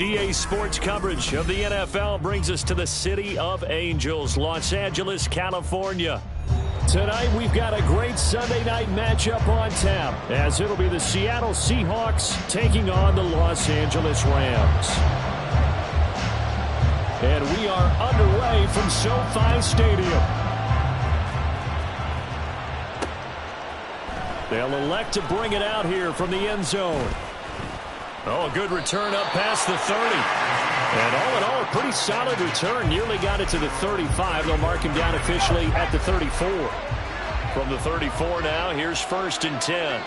EA Sports coverage of the NFL brings us to the City of Angels, Los Angeles, California. Tonight, we've got a great Sunday night matchup on tap, as it'll be the Seattle Seahawks taking on the Los Angeles Rams. And we are underway from SoFi Stadium. They'll elect to bring it out here from the end zone. Oh, a good return up past the 30. And all in all, a pretty solid return. Nearly got it to the 35. They'll mark him down officially at the 34. From the 34 now, here's 1st and 10.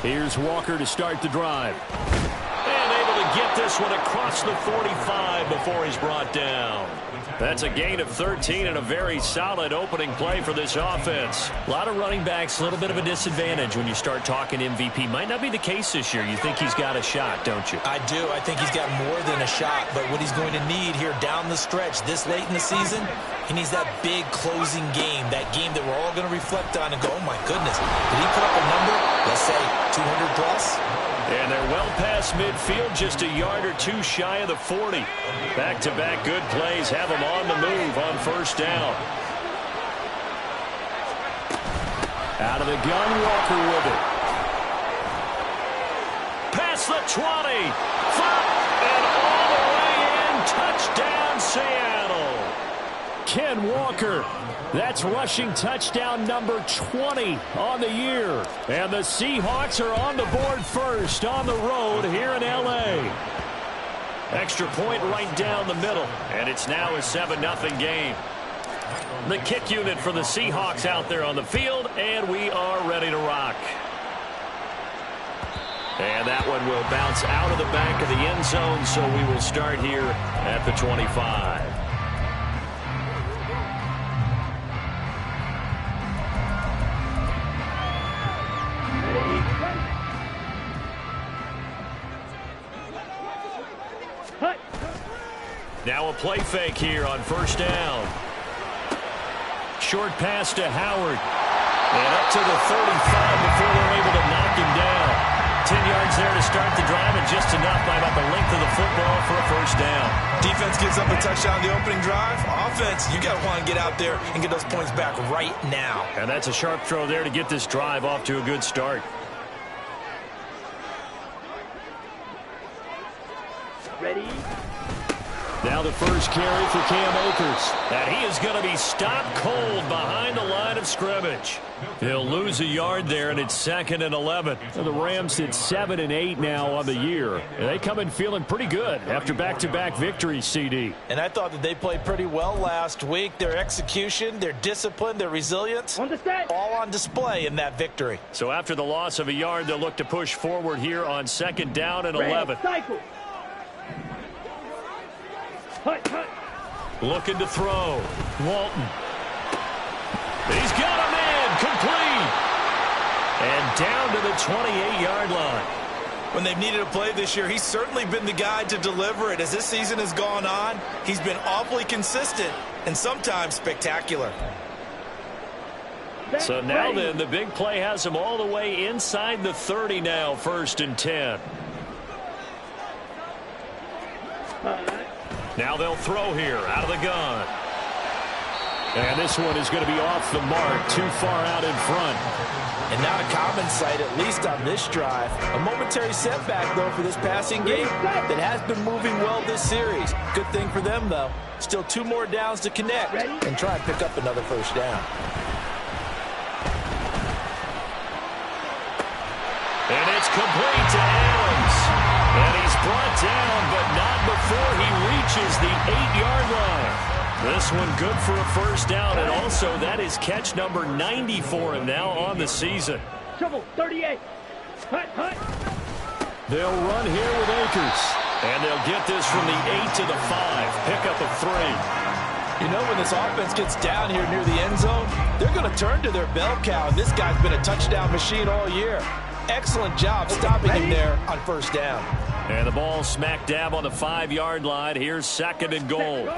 Here's Walker to start the drive. And able to get this one across the 45 before he's brought down. That's a gain of 13 and a very solid opening play for this offense. A lot of running backs, a little bit of a disadvantage when you start talking MVP. Might not be the case this year. You think he's got a shot, don't you? I do. I think he's got more than a shot. But what he's going to need here down the stretch this late in the season, he needs that big closing game, that game that we're all going to reflect on and go, oh, my goodness, did he put up a number, let's say 200 plus? And they're well past midfield, just a yard or two shy of the 40. Back-to-back good plays have them on the move on 1st down. Out of the gun, Walker with it. Past the 20. And all the way in. Touchdown, Seattle. Ken Walker. That's rushing touchdown number 20 on the year. And the Seahawks are on the board first on the road here in L.A. Extra point right down the middle. And it's now a 7-0 game. The kick unit for the Seahawks out there on the field. And we are ready to rock. And that one will bounce out of the back of the end zone. So we will start here at the 25. Now a play fake here on 1st down. Short pass to Howard. And up to the 35 before they're able to knock him down. 10 yards there to start the drive, and just enough by about the length of the football for a 1st down. Defense gives up a touchdown on the opening drive. Offense, you got to want to get out there and get those points back right now. And that's a sharp throw there to get this drive off to a good start. Ready? Now the first carry for Cam Akers. And he is going to be stopped cold behind the line of scrimmage. He'll lose a yard there, and it's 2nd and 11. So the Rams sit 7 and 8 now on the year. And they come in feeling pretty good after back-to-back victories, CD. And I thought that they played pretty well last week. Their execution, their discipline, their resilience, all on display in that victory. So after the loss of a yard, they'll look to push forward here on 2nd down and 11. Looking to throw. Walton. He's got a man complete. And down to the 28-yard line. When they've needed a play this year, he's certainly been the guy to deliver it. As this season has gone on, he's been awfully consistent and sometimes spectacular. So now then, the big play has him all the way inside the 30 now, 1st and 10. Now they'll throw here out of the gun. And this one is going to be off the mark, too far out in front. And not a common sight, at least on this drive. A momentary setback, though, for this passing game that has been moving well this series. Good thing for them, though. Still 2 more downs to connect and try and pick up another 1st down. And it's complete to Adams. And he's brought down, but not before he reaches the 8-yard line. This one good for a 1st down, and also that is catch number 90 for him now on the season. Trouble, 38. They'll run here with Akers. And they'll get this from the 8 to the 5. Pick up of 3. You know, when this offense gets down here near the end zone, they're going to turn to their bell cow. And this guy's been a touchdown machine all year. Excellent job stopping him there on 1st down. And the ball smack dab on the 5-yard line. Here's 2nd and goal.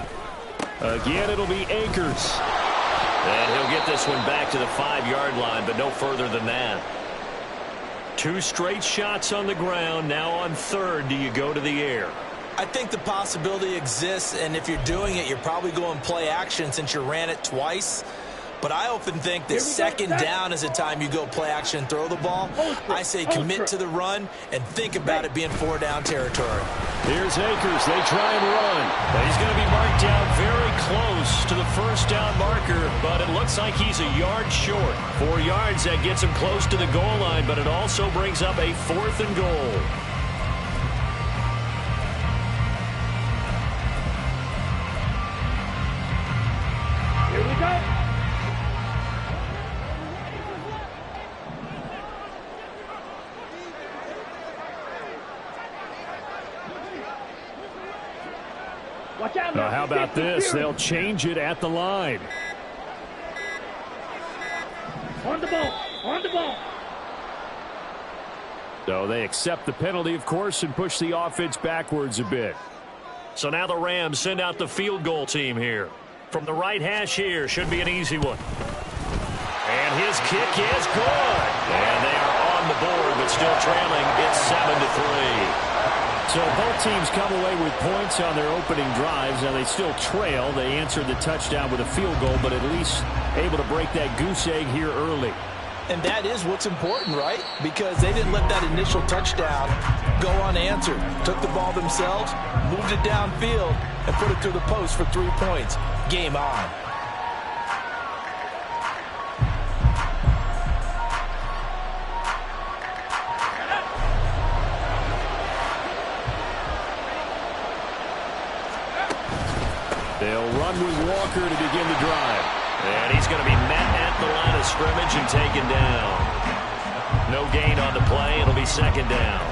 Again, it'll be Akers. And he'll get this one back to the 5-yard line, but no further than that. 2 straight shots on the ground. Now on third, do you go to the air? I think the possibility exists, and if you're doing it, you're probably going play action since you ran it twice. But I often think that second down is the time you go play action and throw the ball. I say commit to the run and think about it being 4-down territory. Here's Akers. They try and run. But he's going to be marked down very close to the first down marker, but it looks like he's a yard short. 4 yards, that gets him close to the goal line, but it also brings up a 4th and goal. Here we go. Watch out, now, how about this? They'll change it at the line. On the ball. On the ball. So they accept the penalty, of course, and push the offense backwards a bit. So now the Rams send out the field goal team here. From the right hash here, should be an easy one. And his kick is good. And they are on the board, but still trailing. It's 7-3. So both teams come away with points on their opening drives. Now they still trail. They answered the touchdown with a field goal, but at least able to break that goose egg here early. And that is what's important, right? Because they didn't let that initial touchdown go unanswered. Took the ball themselves, moved it downfield, and put it through the post for 3 points. Game on. They'll run with Walker to begin the drive. And he's going to be met at the line of scrimmage and taken down. No gain on the play. It'll be 2nd down.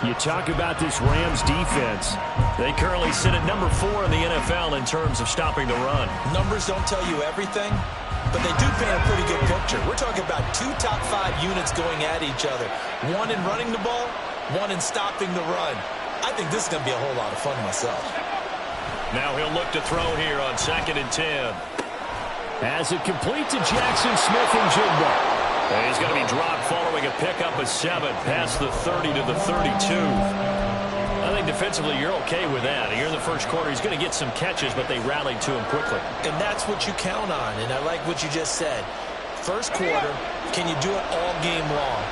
You talk about this Rams defense. They currently sit at number 4 in the NFL in terms of stopping the run. Numbers don't tell you everything, but they do paint a pretty good picture. We're talking about 2 top 5 units going at each other. 1 in running the ball, 1 in stopping the run. I think this is going to be a whole lot of fun myself. Now he'll look to throw here on 2nd and 10. Has it complete to Jackson Smith-Njigba. And he's going to be dropped following a pickup of 7 past the 30 to the 32. I think defensively you're okay with that. Here in the first quarter, he's going to get some catches, but they rallied to him quickly. And that's what you count on, and I like what you just said. First quarter, can you do it all game long?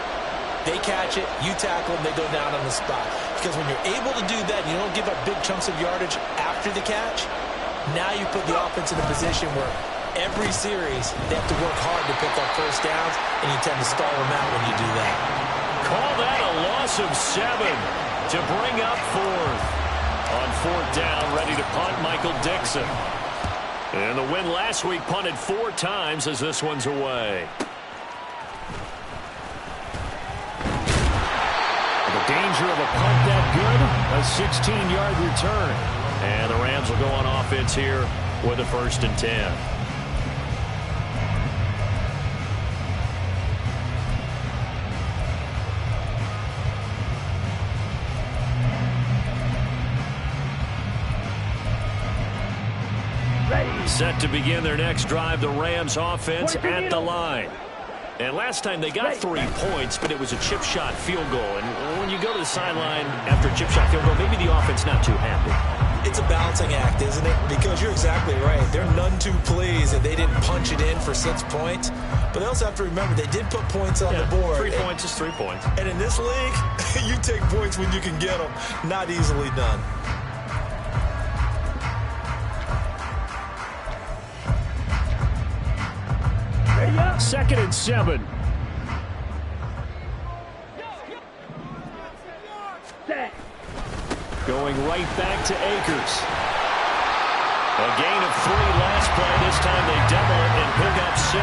They catch it, you tackle them, they go down on the spot. Because when you're able to do that, you don't give up big chunks of yardage after the catch. Now you put the offense in a position where every series they have to work hard to pick up first downs, and you tend to stall them out when you do that. Call that a loss of 7 to bring up 4th. On 4th down, ready to punt, Michael Dixon. And the win last week punted 4 times as this one's away. The danger of a punt that good, a 16-yard return. And the Rams will go on offense here with a 1st and 10. Set to begin their next drive, the Rams offense at the line. And last time they got 3 points, but it was a chip shot field goal. And when you go to the sideline after a chip shot field goal, maybe the offense not too happy. It's a balancing act, isn't it? Because you're exactly right. They're none too pleased that they didn't punch it in for 6 points. But they also have to remember they did put points on the board. 3 points is 3 points. And in this league, you take points when you can get them. Not easily done. Ready up. 2nd and 7. Set. Going right back to Akers. A gain of 3 last play. This time they double it and pick up 6.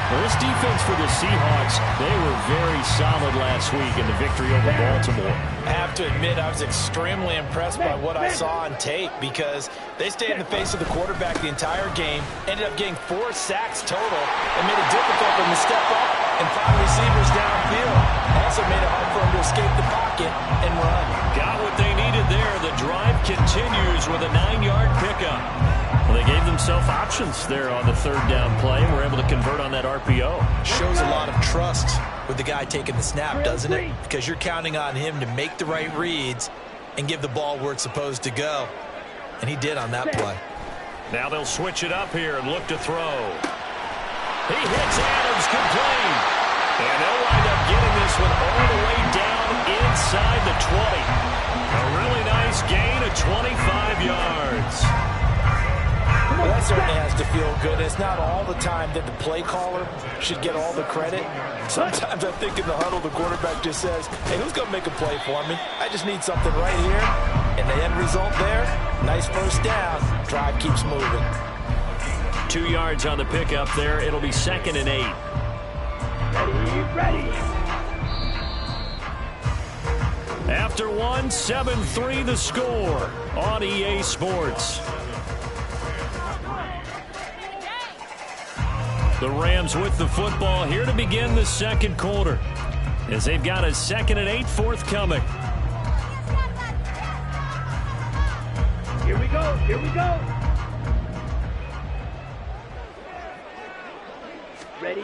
Well, this defense for the Seahawks, they were very solid last week in the victory over Baltimore. I have to admit, I was extremely impressed by what I saw on tape because they stayed in the face of the quarterback the entire game, ended up getting 4 sacks total, and made it difficult for him to step up and find receivers downfield. Also made it hard for him to escape the pocket and run. Got what they needed there. The drive continues with a 9-yard pickup. Well, they gave themselves enough options there on the third down play, and we're able to convert on that RPO. Shows a lot of trust with the guy taking the snap, doesn't it? Because you're counting on him to make the right reads and give the ball where it's supposed to go. And he did on that play. Now they'll switch it up here and look to throw. He hits Adams complete. And they'll wind up getting this one all the way down inside the 20. A really nice gain of 25 yards. Well, that certainly has to feel good. It's not all the time that the play caller should get all the credit. Sometimes I think in the huddle, the quarterback just says, hey, who's going to make a play for me? I just need something right here. And the end result there, nice first down. Drive keeps moving. 2 yards on the pickup there. It'll be 2nd and 8. Ready. After 1, 7-3 the score on EA Sports. The Rams with the football here to begin the second quarter, as they've got a 2nd and 8 forthcoming. Here we go. Ready.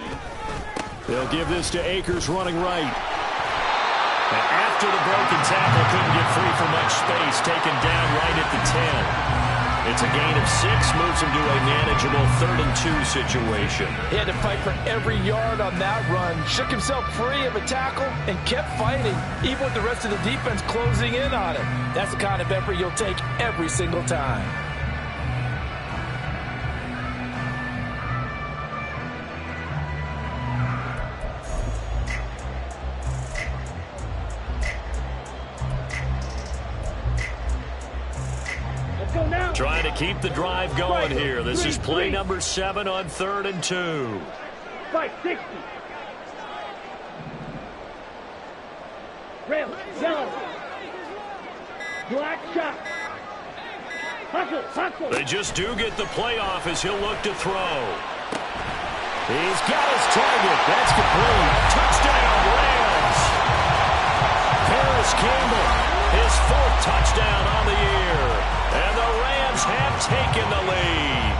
They'll give this to Akers running right. And after the broken tackle, couldn't get free for much space, taken down right at the 10. It's a gain of 6, moves him to a manageable 3rd and 2 situation. He had to fight for every yard on that run, shook himself free of a tackle, and kept fighting, even with the rest of the defense closing in on him. That's the kind of effort you'll take every single time. Trying to keep the drive going here. This is play number 7 on 3rd and 2. Fight 60. Red, yellow. Black shot. Hustle. They just do get the play off as he'll look to throw. He's got his target. That's complete. Touchdown, Rams. Paris Campbell, his 4th touchdown on the year. And the Rams have taken the lead.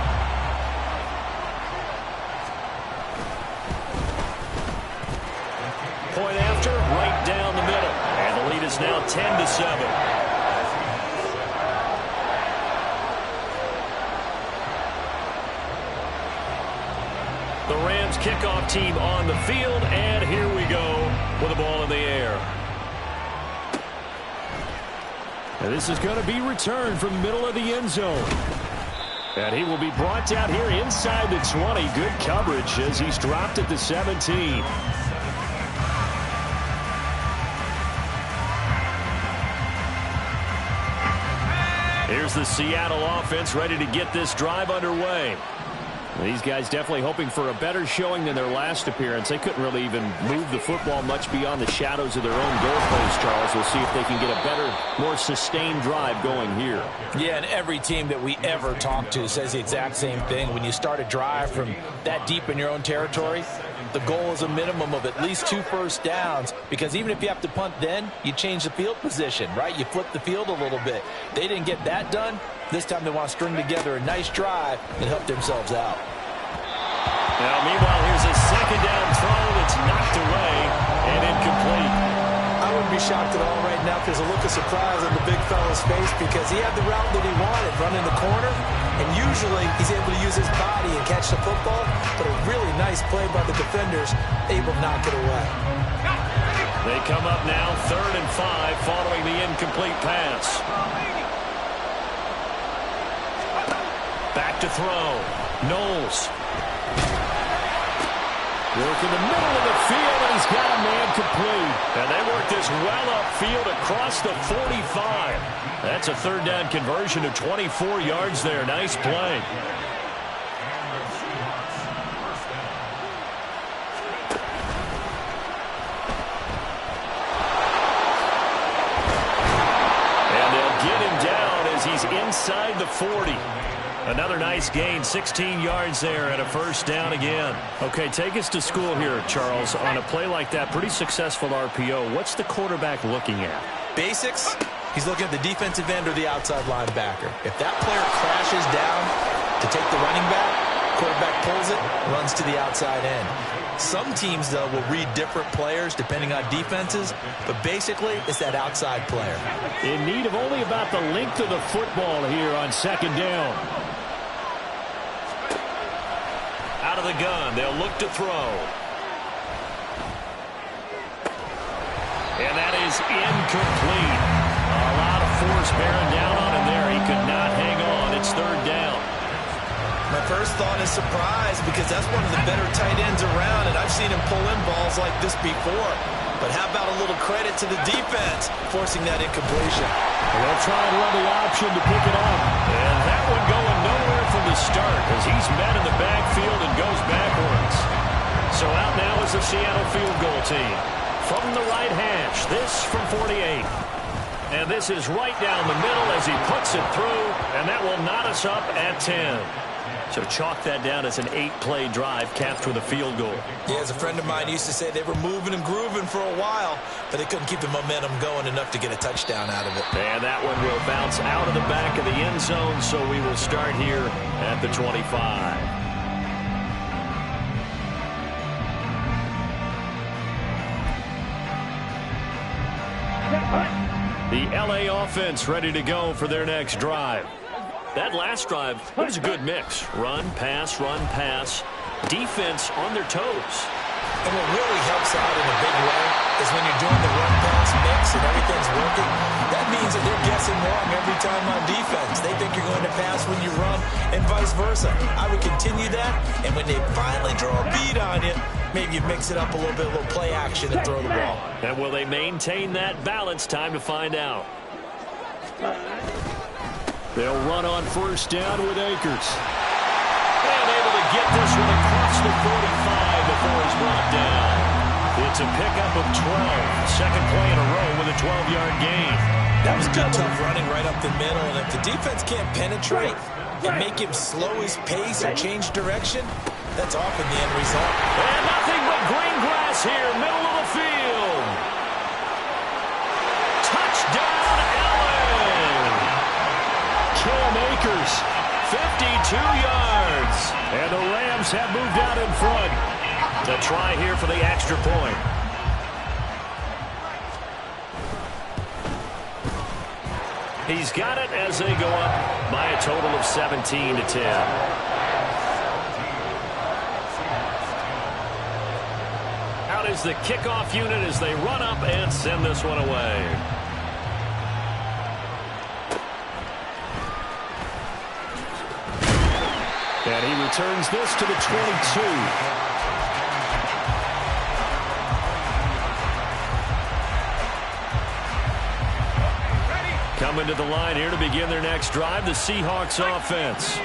Point after, right down the middle. And the lead is now 10-7. The Rams kickoff team on the field, and here we go with the ball in the air. And this is going to be returned from the middle of the end zone. And he will be brought down here inside the 20. Good coverage as he's dropped at the 17. Here's the Seattle offense ready to get this drive underway. These guys definitely hoping for a better showing than their last appearance. They couldn't really even move the football much beyond the shadows of their own goalpost, Charles. We'll see if they can get a better, more sustained drive going here. Yeah, and every team that we ever talk to says the exact same thing. When you start a drive from that deep in your own territory, the goal is a minimum of at least 2 first downs, because even if you have to punt then, you change the field position, right? You flip the field a little bit. They didn't get that done. This time they want to string together a nice drive and help themselves out. Now, meanwhile, here's a 2nd down throw that's knocked away and incomplete. I wouldn't be shocked at all right now if there's a look of surprise on the big fella's face, because he had the route that he wanted, running the corner, and usually he's able to use his body and catch the football, but a really nice play by the defenders, able to knock it away. They come up now 3rd and 5 following the incomplete pass. Back to throw. Knowles. Work in the middle of the field, and he's got a man complete. And they work this well upfield across the 45. That's a 3rd down conversion of 24 yards there. Nice play. And they'll get him down as he's inside the 40. Another nice gain, 16 yards there, and a 1st down again. Okay, take us to school here, Charles. On a play like that, pretty successful RPO. What's the quarterback looking at? Basics, he's looking at the defensive end or the outside linebacker. If that player crashes down, To take the running back, quarterback pulls it, runs to the outside end. Some teams, though, will read different players depending on defenses, but basically it's that outside player. In need of only about the length of the football here on second down. Out of the gun, they'll look to throw. And that is incomplete. A lot of force bearing down on him there. He could not hang on. It's third down. My first thought is surprise because that's one of the better tight ends around, and I've seen him pull in balls like this before. But how about a little credit to the defense forcing that incompletion? They'll try and run the option to pick it up. And that one going nowhere from the start as he's met in the backfield and goes backwards. So out now is the Seattle field goal team. From the right hash, this from 48. And this is right down the middle as he puts it through, and that will knot us up at 10. So chalk that down as an 8-play drive capped with a field goal. Yeah, as a friend of mine used to say, they were moving and grooving for a while, but they couldn't keep the momentum going enough to get a touchdown out of it. And that one will bounce out of the back of the end zone, so we will start here at the 25. The LA offense ready to go for their next drive. That last drive was a good mix. Run, pass, defense on their toes. And what really helps out in a big way is when you're doing the run-pass mix and everything's working, that means that they're guessing wrong every time on defense. They think you're going to pass when you run and vice versa. I would continue that, and when they finally draw a bead on you, maybe you mix it up a little bit, a little play action and throw the ball. And will they maintain that balance? Time to find out. They'll run on first down with Akers. And able to get this one across the 45 before he's brought down. It's a pickup of 12. Second play in a row with a 12-yard gain. That was good tough running right up the middle. And if the defense can't penetrate and make him slow his pace or change direction, that's often the end result. And nothing but green grass here, middle of the field. Touchdown, Allen. Cam Akers, 52 yards. And the Rams have moved out in front. To try here for the extra point. He's got it as they go up by a total of 17 to 10. Out is the kickoff unit as they run up and send this one away. And he returns this to the 22. Coming to the line here to begin their next drive, the Seahawks offense.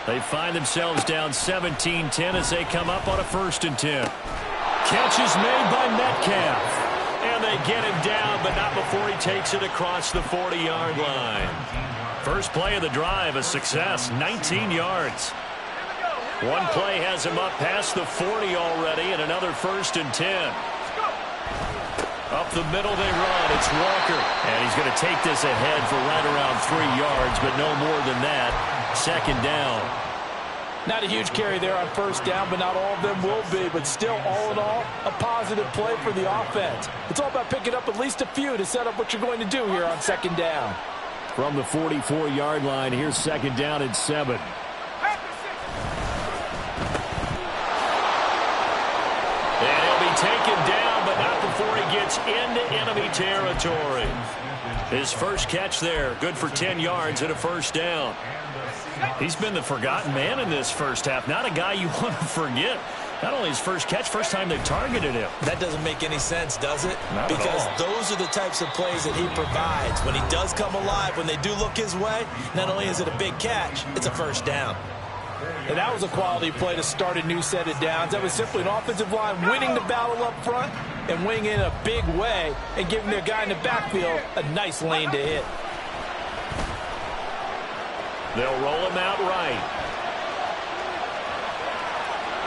They find themselves down 17-10 as they come up on a 1st and 10. Catch is made by Metcalf. And they get him down, but not before he takes it across the 40-yard line. First play of the drive, a success, 19 yards. One play has him up past the 40 already, and another 1st and 10. Up the middle they run. It's Walker. And he's going to take this ahead for right around 3 yards, but no more than that. Second down. Not a huge carry there on first down, but not all of them will be. But still, all in all, a positive play for the offense. It's all about picking up at least a few to set up what you're going to do here on second down. From the 44-yard line, here's second down and 7. And he'll be taken down, but not before he gets into enemy territory. His first catch there, good for 10 yards and a first down. He's been the forgotten man in this first half. Not a guy you want to forget. Not only his first catch, first time they've targeted him. That doesn't make any sense, does it? Not because at all. Those are the types of plays that he provides. When he does come alive, when they do look his way, not only is it a big catch, it's a first down. And that was a quality play to start a new set of downs. That was simply an offensive line winning the battle up front and winning in a big way and giving their guy in the backfield a nice lane to hit. They'll roll him out right.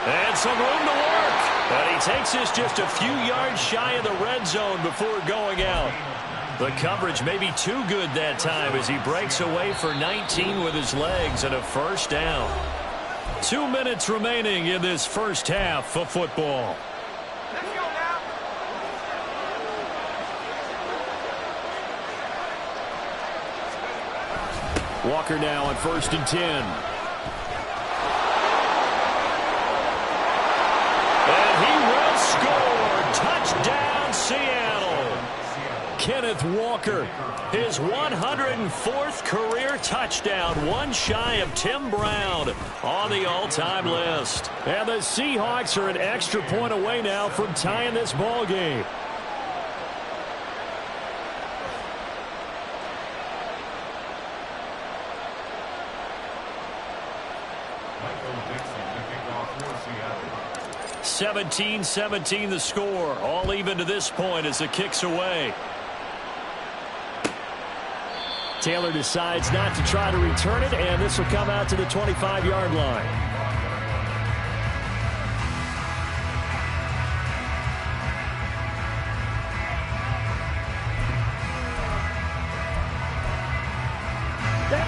And some room to work. But he takes this just a few yards shy of the red zone before going out. The coverage may be too good that time as he breaks away for 19 with his legs and a first down. 2 minutes remaining in this first half of football. Let's go now. Walker now on 1st and 10. And he will score. Touchdown, Seattle. Kenneth Walker, his 104th career touchdown, one shy of Tim Brown on the all-time list. And the Seahawks are an extra point away now from tying this ball game. Seattle. 17-17 the score. All even to this point as the kick's away. Taylor decides not to try to return it, and this will come out to the 25-yard line.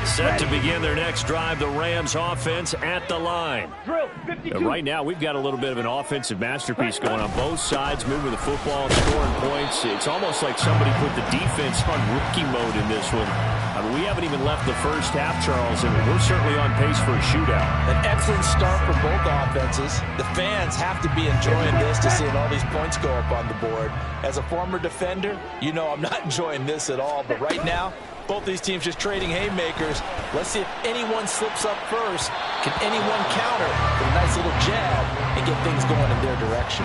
Set to begin their next drive, the Rams offense at the line. Right now, we've got a little bit of an offensive masterpiece going on both sides, moving the football, scoring points. It's almost like somebody put the defense on rookie mode in this one. I mean, we haven't even left the first half, Charles, and we're certainly on pace for a shootout. An excellent start for both offenses. The fans have to be enjoying this to seeing all these points go up on the board. As a former defender, you know I'm not enjoying this at all, but right now, both these teams just trading haymakers. Let's see if anyone slips up first. Can anyone counter with a nice little jab and get things going in their direction?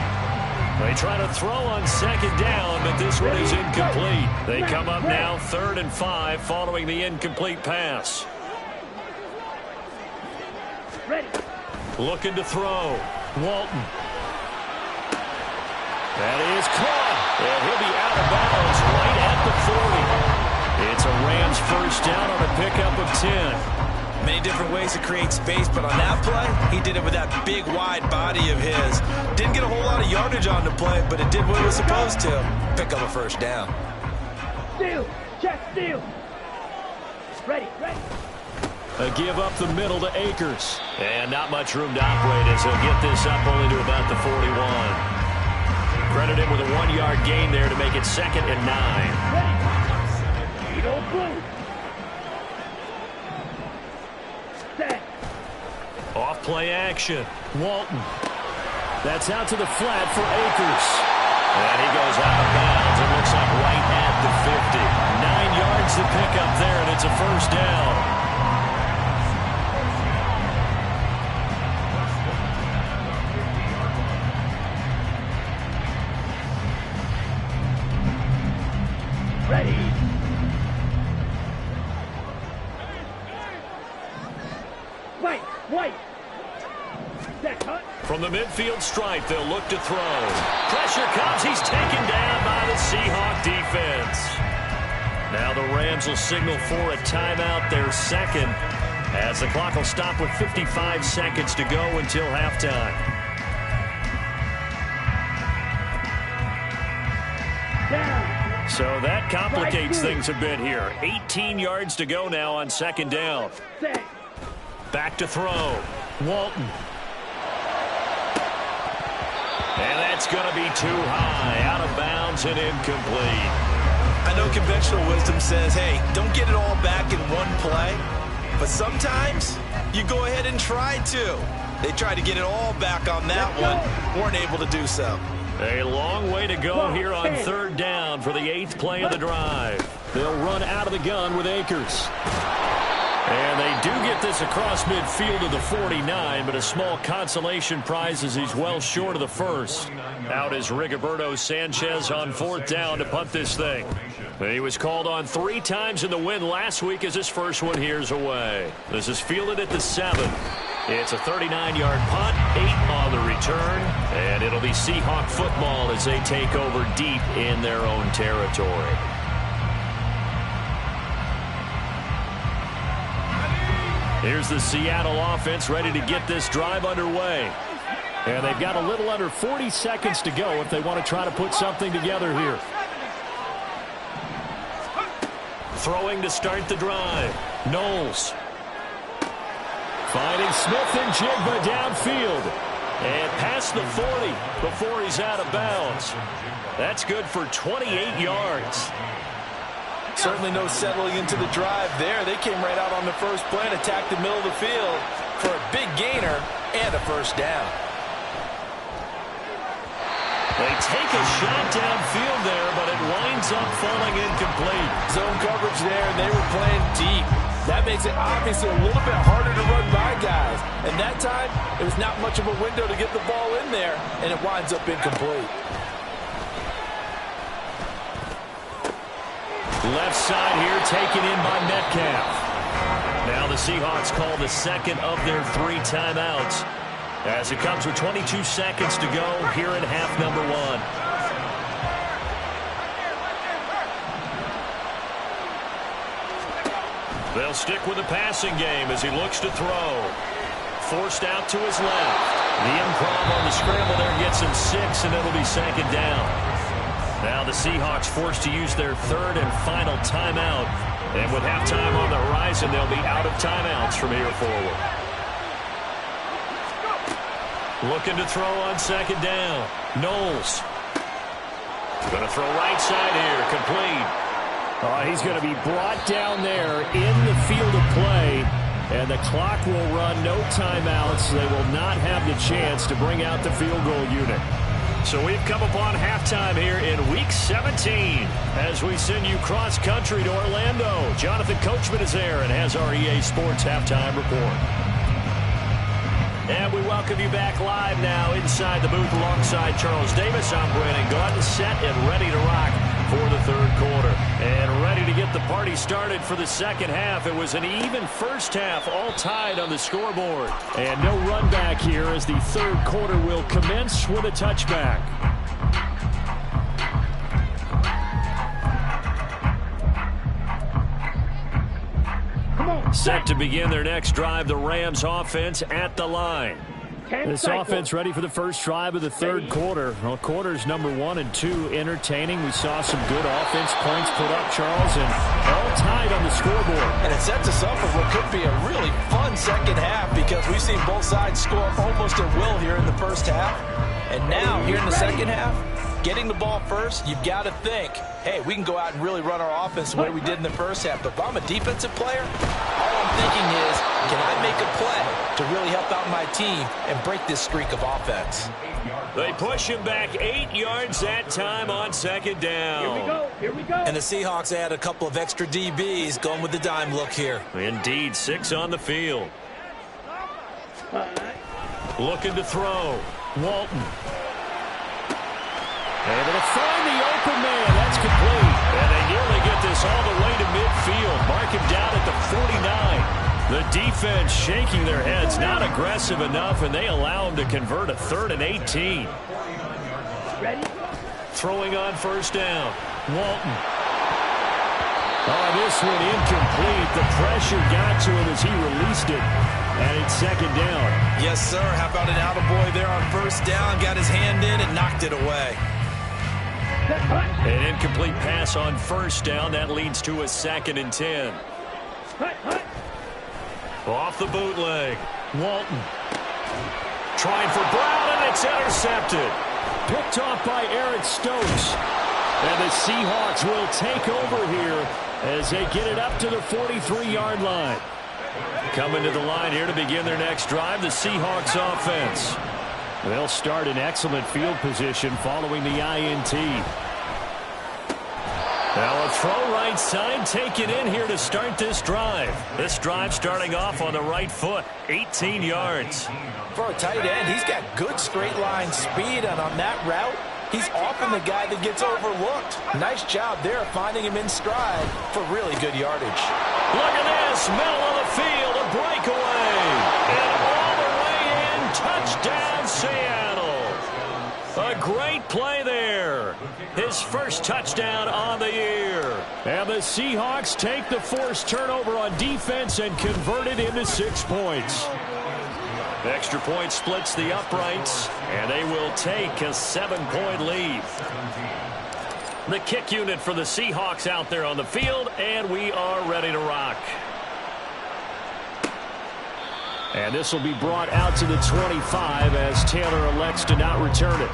They try to throw on second down, but this one is incomplete. They come up now 3rd and 5 following the incomplete pass. Ready. Looking to throw. Walton. That is caught. And he'll be out of bounds right at the 40. It's a Rams first down on a pickup of 10. Many different ways to create space, but on that play, he did it with that big, wide body of his. Didn't get a whole lot of yardage on the play, but it did what it was supposed to. Pick up a first down. Steal. Check steal. Ready. A give up the middle to Akers. And not much room to operate as he'll get this up only to about the 41. Credit him with a 1-yard gain there to make it 2nd and 9. Ready. Don't move. Set. Off play action. Walton. That's out to the flat for Akers. And he goes out of bounds. It looks like right at the 50. 9 yards to pick up there, and it's a first down. From the midfield stripe, they'll look to throw. Pressure comes. He's taken down by the Seahawk defense. Now the Rams will signal for a timeout, their second, as the clock will stop with 55 seconds to go until halftime. So that complicates things a bit here. 18 yards to go now on 2nd down. Back to throw. Walton. And that's going to be too high, out of bounds and incomplete. I know conventional wisdom says, hey, don't get it all back in one play. But sometimes you go ahead and try to. They tried to get it all back on that one, weren't able to do so. A long way to go here on 3rd down for the 8th play of the drive. They'll run out of the gun with Akers. And they do get this across midfield to the 49, but a small consolation prize as he's well short of the first. Out is Rigoberto Sanchez on 4th down to punt this thing. He was called on 3 times in the win last week as his first one here's away. This is fielded at the 7. It's a 39-yard punt, 8 on the return, and it'll be Seahawk football as they take over deep in their own territory. Here's the Seattle offense ready to get this drive underway. And they've got a little under 40 seconds to go if they want to try to put something together here. Throwing to start the drive. Knowles. Finding Smith and Jigba downfield. And past the 40 before he's out of bounds. That's good for 28 yards. Certainly no settling into the drive there. They came right out on the first play and attacked the middle of the field for a big gainer and a first down. They take a shot downfield there, but it winds up falling incomplete. Zone coverage there, and they were playing deep. That makes it obviously a little bit harder to run by guys. And that time, it was not much of a window to get the ball in there, and it winds up incomplete. Left side here taken in by Metcalf. Now the Seahawks call the second of their 3 timeouts, as it comes with 22 seconds to go here in half number 1. They'll stick with the passing game as he looks to throw. Forced out to his left. The improv on the scramble there gets him 6, and it'll be second down. Now the Seahawks forced to use their 3rd and final timeout. And with halftime on the horizon, they'll be out of timeouts from here forward. Looking to throw on second down. Knowles. Going to throw right side here. Complete. He's going to be brought down there in the field of play. And the clock will run, no timeouts. They will not have the chance to bring out the field goal unit. So we've come upon halftime here in Week 17 as we send you cross-country to Orlando. Jonathan Coachman is there and has our EA Sports Halftime Report. And we welcome you back live now inside the booth alongside Charles Davis. I'm Brandon Gaudin, set and ready to rock for the 3rd quarter. And ready to get the party started for the second half. It was an even first half, all tied on the scoreboard. And no run back here as the 3rd quarter will commence with a touchback. Set to begin their next drive, the Rams offense at the line. This offense ready for the first drive of the 3rd quarter. Well, quarters number 1 and 2 entertaining. We saw some good offense points put up, Charles, and all tied on the scoreboard. And it sets us up for what could be a really fun second half because we've seen both sides score almost at will here in the first half. And now, here in the second half, getting the ball first, you've got to think, hey, we can go out and really run our offense the way we did in the first half. But if I'm a defensive player, all I'm thinking is, can I make a play to really help out my team and break this streak of offense? They push him back 8 yards that time on second down. Here we go. Here we go. And the Seahawks add a couple of extra DBs going with the dime look here. Indeed, 6 on the field. Looking to throw. Walton. Able to find the open man. That's complete. And they nearly get this all the way to midfield. Mark him down at the 49. The defense shaking their heads, not aggressive enough, and they allow him to convert a 3rd and 18. Ready? Throwing on first down. Walton. Oh, this one incomplete. The pressure got to him as he released it. And it's second down. Yes, sir. How about an attaboy there on first down? Got his hand in and knocked it away. An incomplete pass on first down. That leads to a 2nd and 10. Off the bootleg. Walton. Trying for Brown, and it's intercepted. Picked off by Eric Stokes. And the Seahawks will take over here as they get it up to the 43-yard line. Coming to the line here to begin their next drive, the Seahawks offense. They'll start in excellent field position following the INT. Now a throw right side taken in here to start this drive. This drive starting off on the right foot, 18 yards. For a tight end, he's got good straight line speed, and on that route, he's often the guy that gets overlooked. Nice job there finding him in stride for really good yardage. Look at this, middle of the field, a breakaway. And all the way in, touchdown Seattle. A great play there. His first touchdown on the year. And the Seahawks take the forced turnover on defense and convert it into 6 points. Extra point splits the uprights, and they will take a 7-point lead. The kick unit for the Seahawks out there on the field, and we are ready to rock. And this will be brought out to the 25 as Taylor elects to not return it.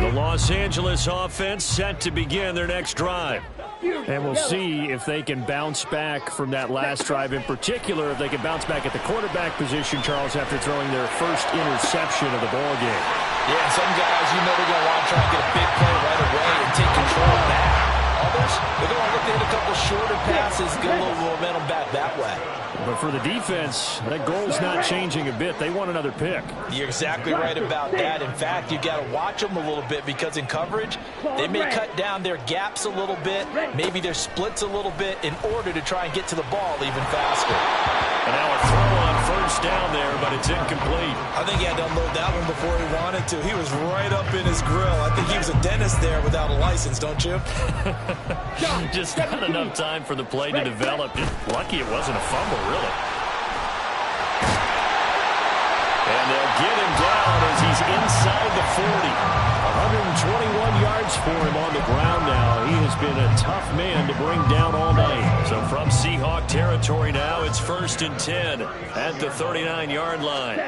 The Los Angeles offense set to begin their next drive. And we'll see if they can bounce back from that last drive in particular, if they can bounce back at the quarterback position, Charles, after throwing their first interception of the ball game. Yeah, some guys, you know they're going to want to try and get a big play right away and take control of that. Others, they're going to look to hit a couple shorter passes, get a little momentum back that way. But for the defense, that goal's not changing a bit. They want another pick. You're exactly right about that. In fact, you got to watch them a little bit because in coverage, they may cut down their gaps a little bit, maybe their splits a little bit in order to try and get to the ball even faster. And now a throw on first down there, but it's incomplete. I think he had to unload that one before he wanted to. He was right up in his grill. I think he was a dentist there without a license, don't you? Just not enough time for the play to develop. Just lucky it wasn't a fumble, really. And they'll get him down as he's inside the 40. 121 yards for him on the ground now. He has been a tough man to bring down all night. So from Seahawk territory now, it's 1st and 10 at the 39-yard line.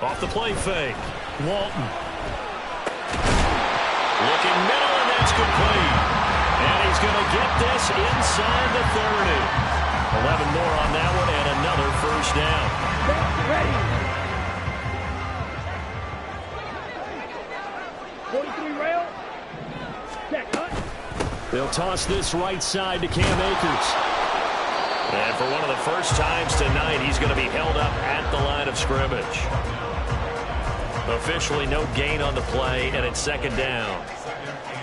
Off the play fake. Walton. Looking middle, and that's complete. And he's going to get this inside the 30. 11 more on that one, and another first down. Ready. 43 rail. Check, cut. They'll toss this right side to Cam Akers. And for one of the first times tonight, he's going to be held up at the line of scrimmage. Officially no gain on the play, and it's 2nd down.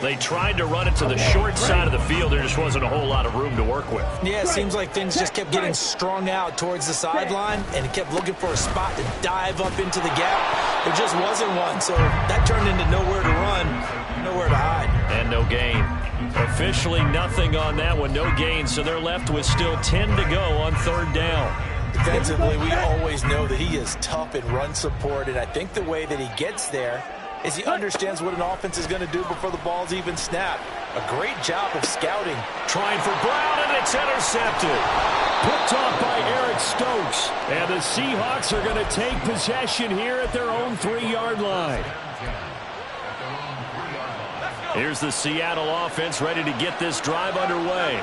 They tried to run it to the short side of the field. There just wasn't a whole lot of room to work with. Yeah, it seems like things just kept getting strung out towards the sideline, and he kept looking for a spot to dive up into the gap. There just wasn't one, so that turned into nowhere to run, nowhere to hide. And no gain. Officially nothing on that one, no gain, so they're left with still 10 to go on 3rd down. Defensively, we always know that he is tough in run support, and I think the way that he gets there is he understands what an offense is going to do before the ball's even snapped. A great job of scouting. Trying for Brown, and it's intercepted. Picked off by Eric Stokes. And the Seahawks are going to take possession here at their own 3-yard line. Here's the Seattle offense ready to get this drive underway.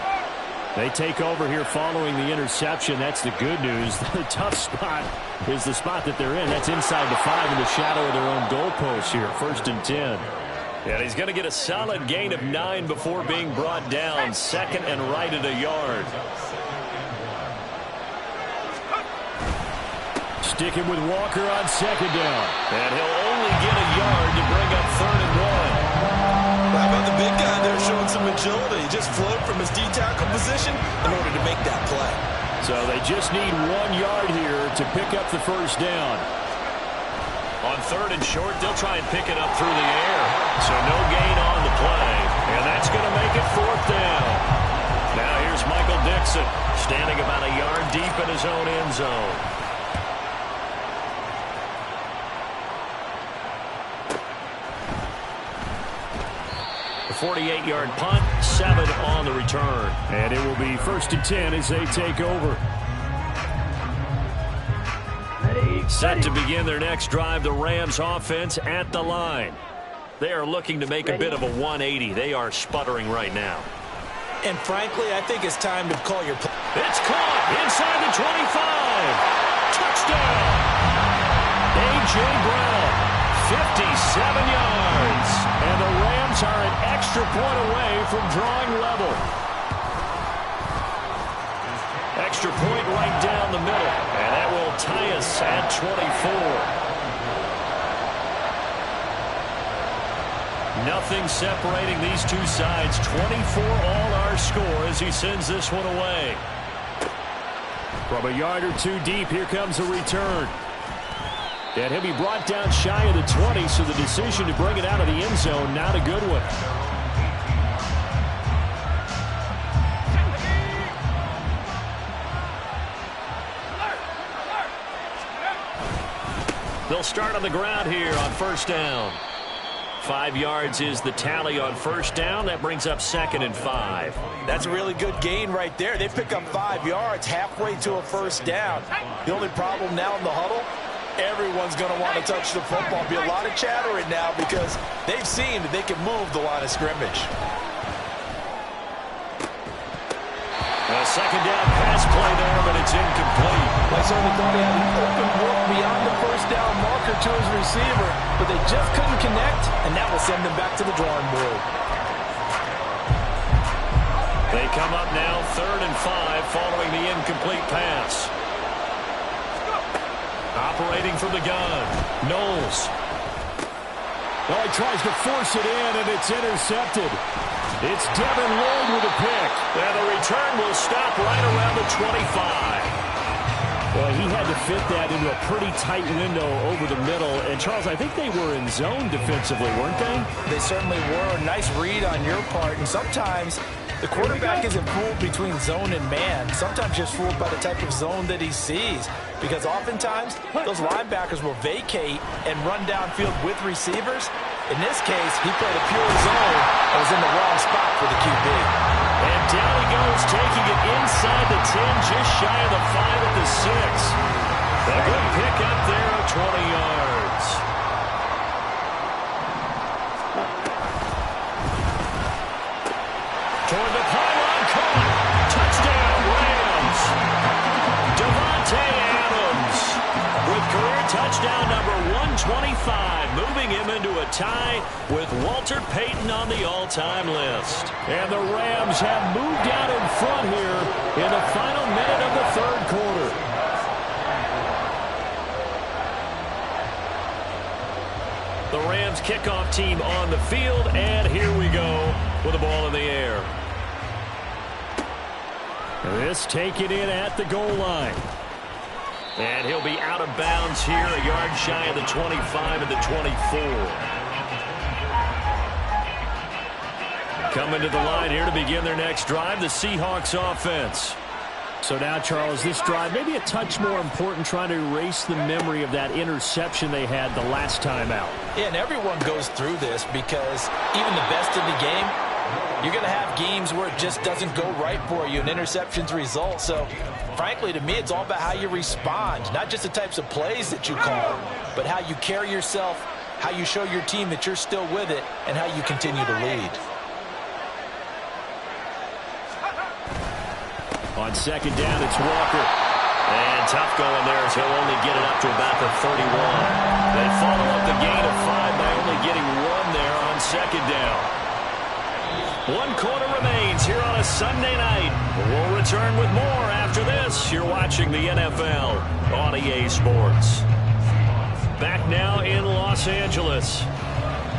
They take over here following the interception. That's the good news. The tough spot is the spot that they're in. That's inside the 5 in the shadow of their own goalpost here. 1st and 10. And he's going to get a solid gain of 9 before being brought down. 2nd and right at a yard. Sticking with Walker on 2nd down. And he'll only get a yard to bring up 3rd and 1. How about the big guy there showing some agility? He just flowed from his D-tackle position in order to make that play. So they just need 1 yard here to pick up the first down. On 3rd and short, they'll try and pick it up through the air. So no gain on the play. And that's going to make it 4th down. Now here's Michael Dixon, standing about a yard deep in his own end zone. A 48-yard punt, 7 on the return. And it will be 1st and 10 as they take over. Set to begin their next drive, the Rams offense at the line. They are looking to make a bit of a 180. They are sputtering right now. And frankly, I think it's time to call your play. It's caught inside the 25. Touchdown. A.J. Brown, 57 yards. And the Rams are an extra point away from drawing level. Extra point right down the middle. And that will tie us at 24. Nothing separating these two sides. 24 all our score as he sends this one away. From a yard or two deep, here comes a return. And he'll be brought down shy of the 20, so the decision to bring it out of the end zone, not a good one. They'll start on the ground here on first down. 5 yards is the tally on first down. That brings up 2nd and 5. That's a really good gain right there. They pick up 5 yards halfway to a first down. The only problem now in the huddle, everyone's going to want to touch the football. Be a lot of chattering now because they've seen that they can move the line of scrimmage. A second down pass play there, but it's incomplete. I certainly thought he had an open look beyond the first down marker to his receiver, but they just couldn't connect, and that will send them back to the drawing board. They come up now 3rd and 5 following the incomplete pass. Operating from the gun, Knowles. Oh, he tries to force it in, and it's intercepted. It's Devin Lloyd with a pick. And the return will stop right around the 25. Well, he had to fit that into a pretty tight window over the middle. And, Charles, I think they were in zone defensively, weren't they? They certainly were. Nice read on your part. And sometimes the quarterback isn't fooled between zone and man. Sometimes just fooled by the type of zone that he sees. Because oftentimes, those linebackers will vacate and run downfield with receivers. In this case, he played a pure zone and was in the wrong spot for the QB. And down he goes, taking it inside the 10, just shy of the 5 at the 6. A good pick up there of 20 yards. Toward the pylon, caught. Touchdown, Rams. Devontae Adams with career touchdown number 125, moving him into a tie with Walter Payton on the all-time list. And the Rams have moved out in front here in the final minute of the 3rd quarter. The Rams kickoff team on the field, and here we go with the ball in the air. This taken in at the goal line. And he'll be out of bounds here, a yard shy of the 25 and the 24. Coming to the line here to begin their next drive, the Seahawks offense. So now, Charles, this drive maybe a touch more important, trying to erase the memory of that interception they had the last time out. Yeah, and everyone goes through this because even the best in the game, you're going to have games where it just doesn't go right for you, and interceptions result. So, frankly, to me, it's all about how you respond, not just the types of plays that you call, but how you carry yourself, how you show your team that you're still with it, and how you continue to lead. On second down, it's Walker. And tough going there as he'll only get it up to about the 31. They follow up the gain of 5 by only getting 1 there on second down. 1 quarter remains here on a Sunday night. We'll return with more after this. You're watching the NFL on EA Sports. Back now in Los Angeles.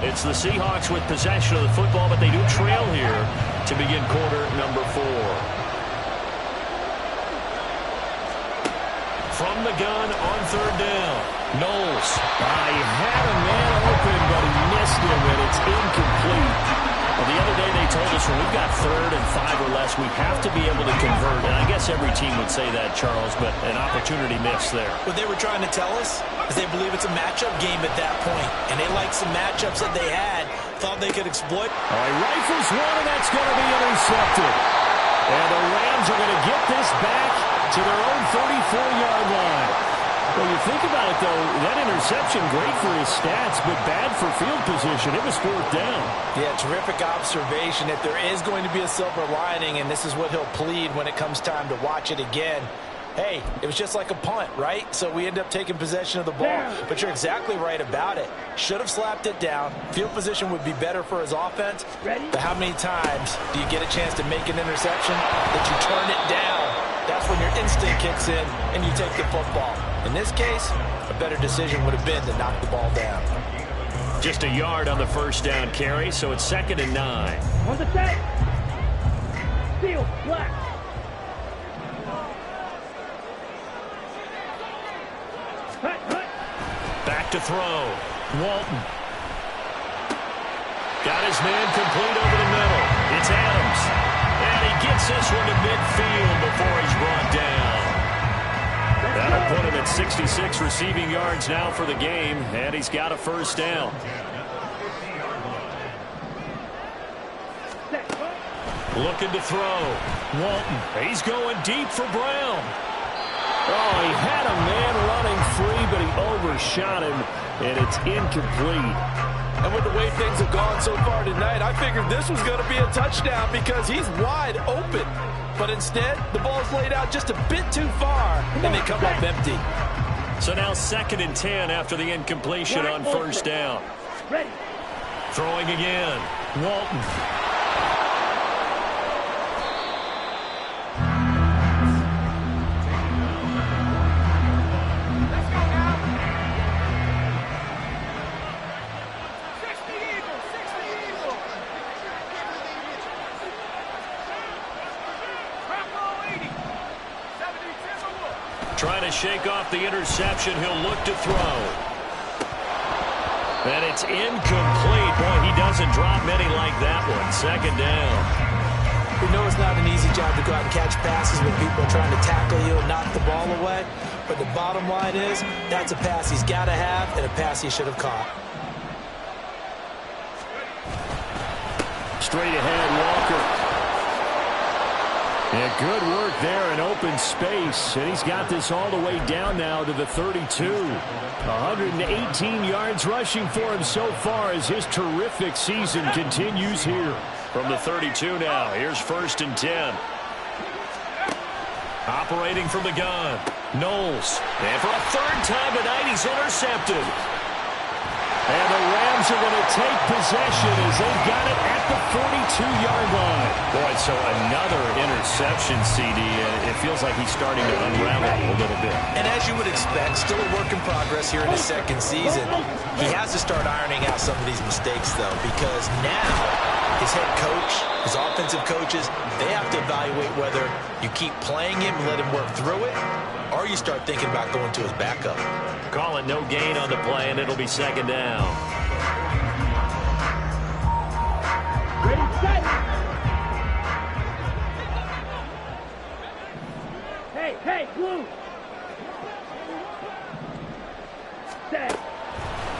It's the Seahawks with possession of the football, but they do trail here to begin quarter number 4. From the gun on third down, Knowles. He had a man open, but he missed him, and it's incomplete. Well, the other day they told us when we've got 3rd and 5 or less, we have to be able to convert. And I guess every team would say that, Charles, but an opportunity missed there. What they were trying to tell us is they believe it's a matchup game at that point, and they liked some matchups that they had, thought they could exploit. All right, rifles one, and that's going to be intercepted. And the Rams are going to get this back to their own 34-yard line. Well, you think about it, though, that interception, great for his stats, but bad for field position. It was 4th down. Yeah, terrific observation. If there is going to be a silver lining, and this is what he'll plead when it comes time to watch it again, hey, it was just like a punt, right? So we end up taking possession of the ball. But you're exactly right about it. Should have slapped it down. Field position would be better for his offense. But how many times do you get a chance to make an interception that you turn it down? That's when your instinct kicks in and you take the football. In this case, a better decision would have been to knock the ball down. Just a yard on the first down carry, so it's 2nd and 9. On the set. Seal, black. Back to throw. Walton. Got his man complete over the middle. It's Adams. And he gets this one to midfield before he's brought down. That'll put him at 66 receiving yards now for the game, and he's got a first down. Looking to throw. Walton. He's going deep for Brown. Oh, he had a man running free, but he overshot him, and it's incomplete. And with the way things have gone so far tonight, I figured this was going to be a touchdown because he's wide open. But instead, the ball's laid out just a bit too far, and they come up empty. So now 2nd and 10 after the incompletion on first down. Throwing again. Walton. Trying to shake off the interception. He'll look to throw. And it's incomplete. Boy, he doesn't drop many like that one. 2nd down. We know it's not an easy job to go out and catch passes when people are trying to tackle you and knock the ball away. But the bottom line is, that's a pass he's got to have and a pass he should have caught. Straight ahead, Walker. Yeah, good work there in open space. And he's got this all the way down now to the 32. 118 yards rushing for him so far as his terrific season continues here. From the 32 now, here's 1st and 10. Operating from the gun, Knowles. And for a 3rd time tonight, he's intercepted. And the Rams are going to take possession as they've got it at the 42-yard line. Boy, so another interception, CD. It feels like he's starting to unravel a little bit. And as you would expect, still a work in progress here in his 2nd season. He has to start ironing out some of these mistakes, though, because now his head coach, his offensive coaches, they have to evaluate whether you keep playing him and let him work through it, or you start thinking about going to his backup. Call it no gain on the play, and it'll be 2nd down. Ready, set. Hey, blue. Set.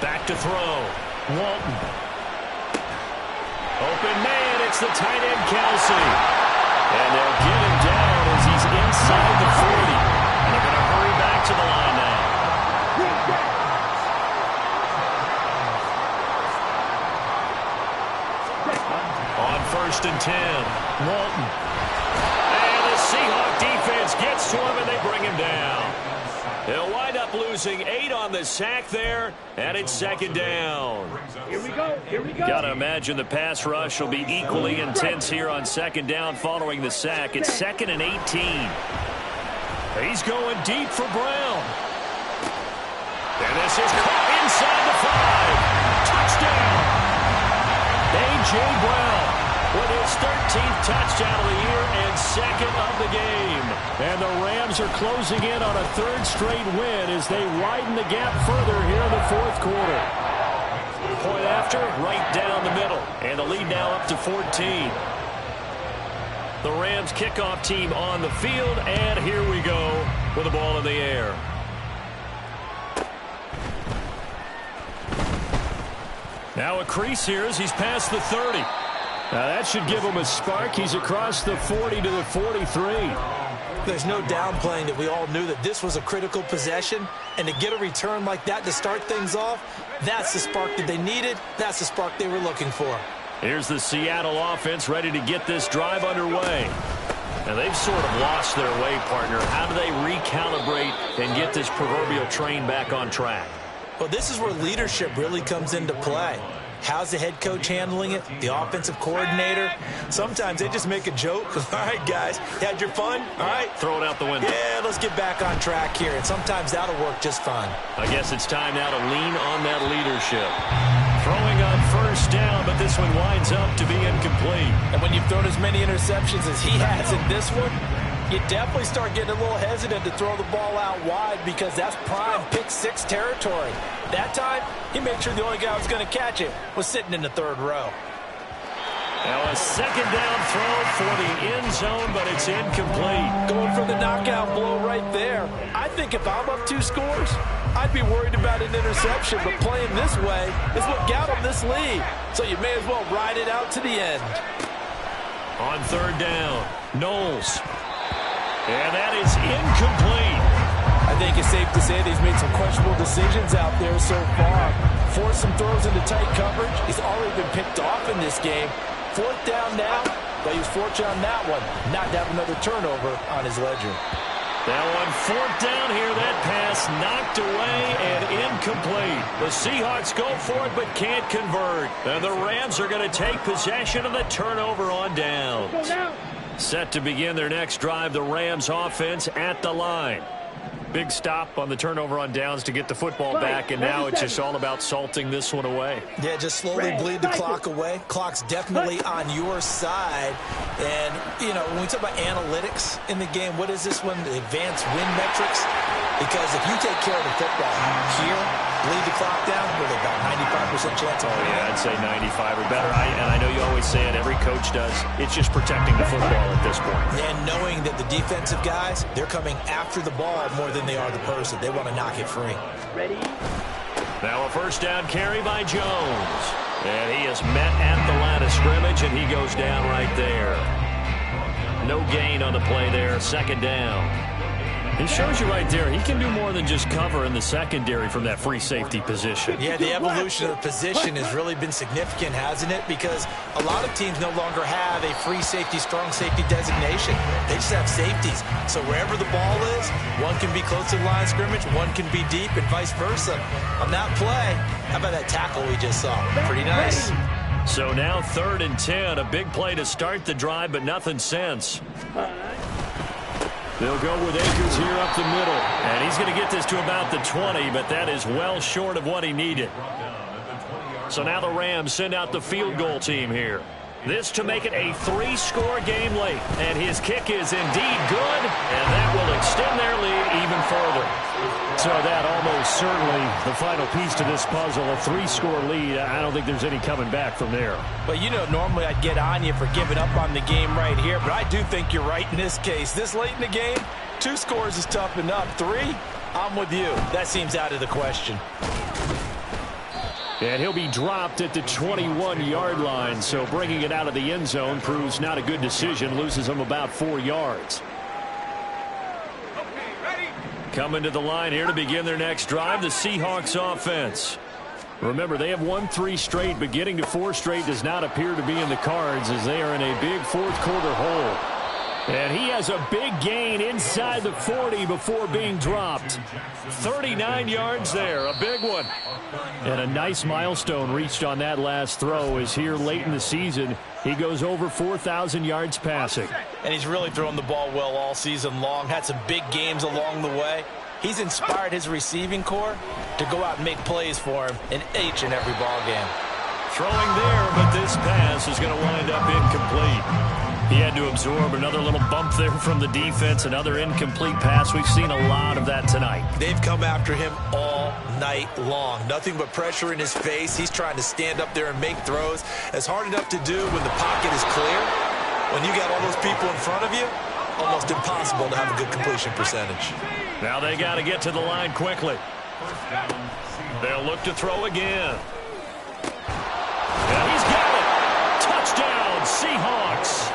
Back to throw. Walton. Open man, it's the tight end, Kelsey. And they'll get him down as he's inside the 40. And they're going to hurry back to the line now. On 1st and 10, Walton. And the Seahawks defense gets to him, and they bring him down. They'll wind up losing 8 on the sack there, and it's 2nd down. Here we go. Got to imagine the pass rush will be equally intense here on 2nd down following the sack. It's 2nd and 18. He's going deep for Brown. And this is caught inside the 5. Touchdown. A.J. Brown with his 13th touchdown of the year and 2nd of the game. And the Rams are closing in on a 3rd straight win as they widen the gap further here in the 4th quarter. Point after, right down the middle. And the lead now up to 14. The Rams kickoff team on the field, and here we go with the ball in the air. Now a crease here as he's past the 30. Now that should give him a spark. He's across the 40 to the 43. There's no downplaying that we all knew that this was a critical possession, and to get a return like that to start things off, that's the spark that they needed. That's the spark they were looking for. Here's the Seattle offense ready to get this drive underway. And they've sort of lost their way, partner. How do they recalibrate and get this proverbial train back on track? Well, this is where leadership really comes into play. How's the head coach handling it? The offensive coordinator? Sometimes they just make a joke. All right, guys, you had your fun? All right. Throw it out the window. Yeah, let's get back on track here. And sometimes that'll work just fine. I guess it's time now to lean on that leadership. Throwing on 1st down, but this one winds up to be incomplete. And when you've thrown as many interceptions as he has in this one, you definitely start getting a little hesitant to throw the ball out wide because that's prime pick 6 territory. That time, he made sure the only guy who was going to catch it was sitting in the 3rd row. Now a second down throw for the end zone, but it's incomplete. Going for the knockout blow right there. I think if I'm up 2 scores, I'd be worried about an interception, but playing this way is what got them this lead. So you may as well ride it out to the end. On third down, Knowles. And that is incomplete. I think it's safe to say that he's made some questionable decisions out there so far. Forced some throws into tight coverage. He's already been picked off in this game. 4th down now, but he was fortunate on that one not to have another turnover on his ledger. Now on 4th down here, that pass knocked away and incomplete. The Seahawks go for it but can't convert. And the Rams are going to take possession of the turnover on downs. Set to begin their next drive, the Rams offense at the line. Big stop on the turnover on downs to get the football back, and now it's just all about salting this one away. Yeah, just slowly bleed the clock away. Clock's definitely on your side. And, you know, when we talk about analytics in the game, what is this one? The advanced win metrics? Because if you take care of the football here, bleed the clock down, with about 95% chance of winning. Yeah, I'd say 95 or better. And I know you always say it, every coach does. It's just protecting the football at this point. And knowing that the defensive guys, they're coming after the ball more than they are the person. They want to knock it free. Ready? Now a first down carry by Jones. And he is met at the line of scrimmage, and he goes down right there. No gain on the play there, second down. It shows you right there, he can do more than just cover in the secondary from that free safety position. Yeah, the evolution of the position has really been significant, hasn't it? Because a lot of teams no longer have a free safety, strong safety designation. They just have safeties. So wherever the ball is, one can be close to the line of scrimmage, one can be deep, and vice versa. On that play, how about that tackle we just saw? Pretty nice. So now 3rd and 10, a big play to start the drive, but nothing since. They'll go with Akers here up the middle. And he's going to get this to about the 20, but that is well short of what he needed. So now the Rams send out the field goal team here. This to make it a 3-score game late. And his kick is indeed good, and that will extend their lead even further. So that almost certainly the final piece to this puzzle, a 3-score lead. I don't think there's any coming back from there. But, you know, normally I'd get on you for giving up on the game right here, but I do think you're right in this case. This late in the game, 2 scores is tough enough. 3, I'm with you. That seems out of the question. And he'll be dropped at the 21-yard line, so bringing it out of the end zone proves not a good decision, loses him about 4 yards. Coming to the line here to begin their next drive, the Seahawks offense. Remember, they have won 3 straight, but getting to 4 straight does not appear to be in the cards as they are in a big 4th quarter hole. And he has a big gain inside the 40 before being dropped. 39 yards there, a big one. And a nice milestone reached on that last throw as here late in the season, he goes over 4,000 yards passing. And he's really thrown the ball well all season long, had some big games along the way. He's inspired his receiving corps to go out and make plays for him in each and every ball game. Throwing there, but this pass is going to wind up incomplete. He had to absorb another little bump there from the defense, another incomplete pass. We've seen a lot of that tonight. They've come after him all night long. Nothing but pressure in his face. He's trying to stand up there and make throws. It's hard enough to do when the pocket is clear. When you got all those people in front of you, almost impossible to have a good completion percentage. Now they got to get to the line quickly. They'll look to throw again. And he's got it. Touchdown, Seahawks.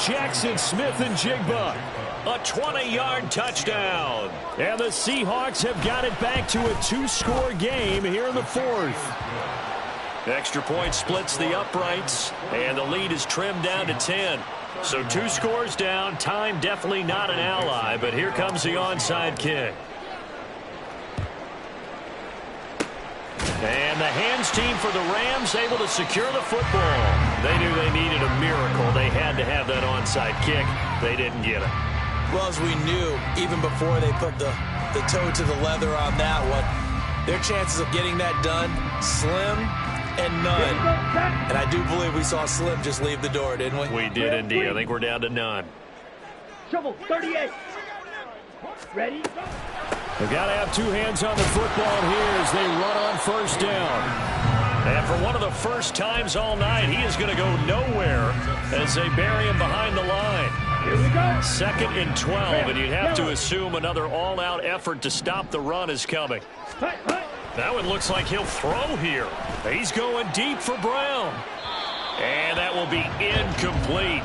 Jackson Smith and Jigba, a 20-yard touchdown. And the Seahawks have got it back to a 2-score game here in the 4th. Extra point splits the uprights, and the lead is trimmed down to 10. So 2 scores down, time definitely not an ally, but here comes the onside kick. And the hands team for the Rams able to secure the football. They knew they needed a miracle. They had to have that onside kick. They didn't get it. Well, as we knew, even before they put the toe to the leather on that one, their chances of getting that done, slim and none. And I do believe we saw Slim just leave the door, didn't we? We did indeed. I think we're down to none. Trouble, 38. Ready? They've got to have 2 hands on the football here as they run on first down. And for one of the first times all night, he is going to go nowhere as they bury him behind the line. Here we go. 2nd and 12, and you'd have to assume another all-out effort to stop the run is coming. That one looks like he'll throw here. He's going deep for Brown. And that will be incomplete.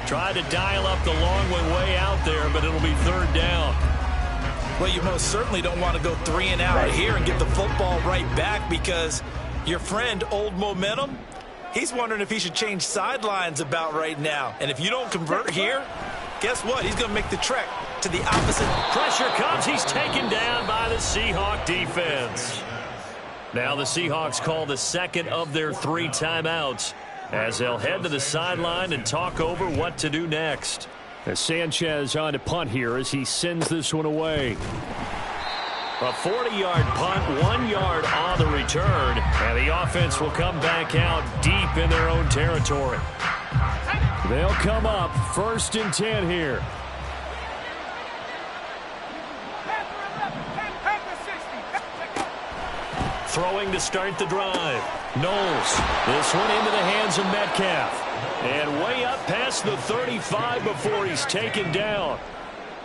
Tried to dial up the long one way out there, but it'll be 3rd down. Well, you most certainly don't want to go 3 and out here and get the football right back, because your friend, Old Momentum, he's wondering if he should change sidelines about right now. And if you don't convert here, guess what? He's going to make the trek to the opposite. Pressure comes. He's taken down by the Seahawk defense. Now the Seahawks call the 2nd of their 3 timeouts as they'll head to the sideline and talk over what to do next. As Sanchez on to punt here as he sends this one away. A 40-yard punt, 1 yard on the return, and the offense will come back out deep in their own territory. They'll come up 1st and 10 here. Throwing to start the drive. Knowles. This one into the hands of Metcalf. And way up past the 35 before he's taken down.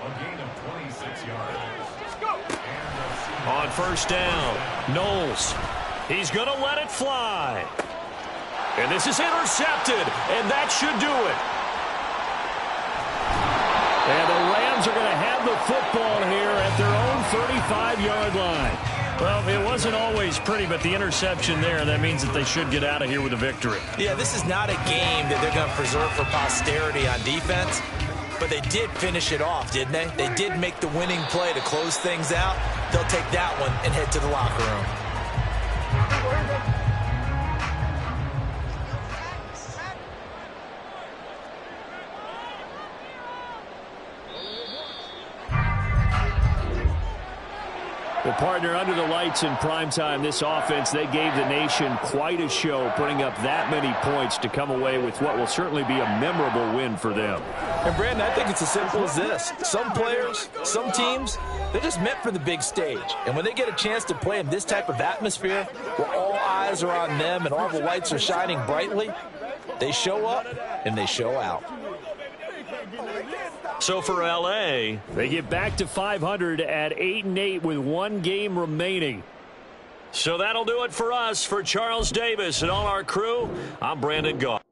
A gain of 26 yards. On 1st down, Knowles. He's going to let it fly. And this is intercepted, and that should do it. And the Rams are going to have the football here at their own 35-yard line. Well, it wasn't always pretty, but the interception there, that means that they should get out of here with a victory. Yeah, this is not a game that they're going to preserve for posterity on defense, but they did finish it off, didn't they? They did make the winning play to close things out. They'll take that one and head to the locker room. Well, partner, under the lights in primetime, this offense, they gave the nation quite a show, putting up that many points to come away with what will certainly be a memorable win for them. And, Brandon, I think it's as simple as this. Some players, some teams, they're just meant for the big stage. And when they get a chance to play in this type of atmosphere, where all eyes are on them and all the lights are shining brightly, they show up and they show out. So for L.A., they get back to 500 at 8-8 with 1 game remaining. So that'll do it for us. For Charles Davis and all our crew, I'm Brandon Goff.